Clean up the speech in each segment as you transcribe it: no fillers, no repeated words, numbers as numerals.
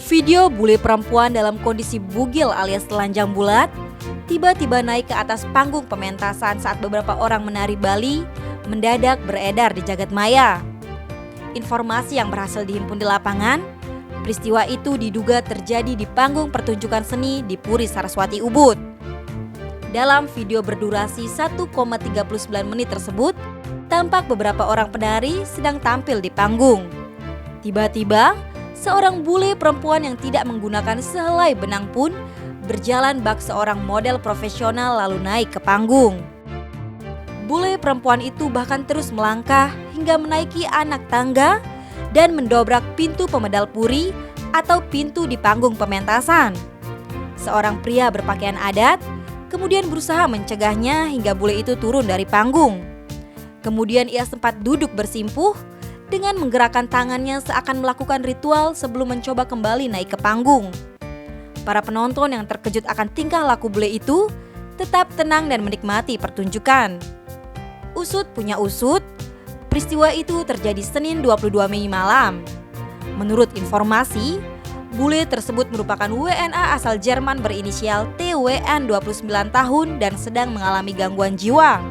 Video bule perempuan dalam kondisi bugil alias telanjang bulat tiba-tiba naik ke atas panggung pementasan saat beberapa orang menari Bali mendadak beredar di jagat maya. Informasi yang berhasil dihimpun di lapangan, peristiwa itu diduga terjadi di panggung pertunjukan seni di Puri Saraswati Ubud. Dalam video berdurasi 1,39 menit tersebut, tampak beberapa orang penari sedang tampil di panggung. Tiba-tiba, seorang bule perempuan yang tidak menggunakan sehelai benang pun berjalan bak seorang model profesional lalu naik ke panggung. Bule perempuan itu bahkan terus melangkah hingga menaiki anak tangga dan mendobrak pintu pemedal puri atau pintu di panggung pementasan. Seorang pria berpakaian adat kemudian berusaha mencegahnya hingga bule itu turun dari panggung. Kemudian ia sempat duduk bersimpuh dengan menggerakkan tangannya seakan melakukan ritual sebelum mencoba kembali naik ke panggung. Para penonton yang terkejut akan tingkah laku bule itu tetap tenang dan menikmati pertunjukan. Usut punya usut, peristiwa itu terjadi Senin 22 Mei malam. Menurut informasi, bule tersebut merupakan WNA asal Jerman berinisial TWN 29 tahun dan sedang mengalami gangguan jiwa.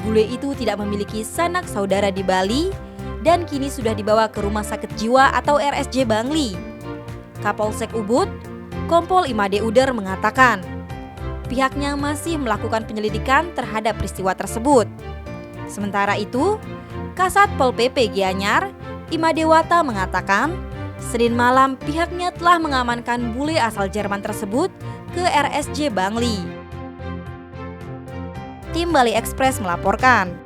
Bule itu tidak memiliki sanak saudara di Bali dan kini sudah dibawa ke Rumah Sakit Jiwa atau RSJ Bangli. Kapolsek Ubud, Kompol Imade Uder mengatakan, pihaknya masih melakukan penyelidikan terhadap peristiwa tersebut. Sementara itu, Kasat Pol PP Gianyar, Imadewata mengatakan, Senin malam pihaknya telah mengamankan bule asal Jerman tersebut ke RSJ Bangli. Tim Bali Express melaporkan.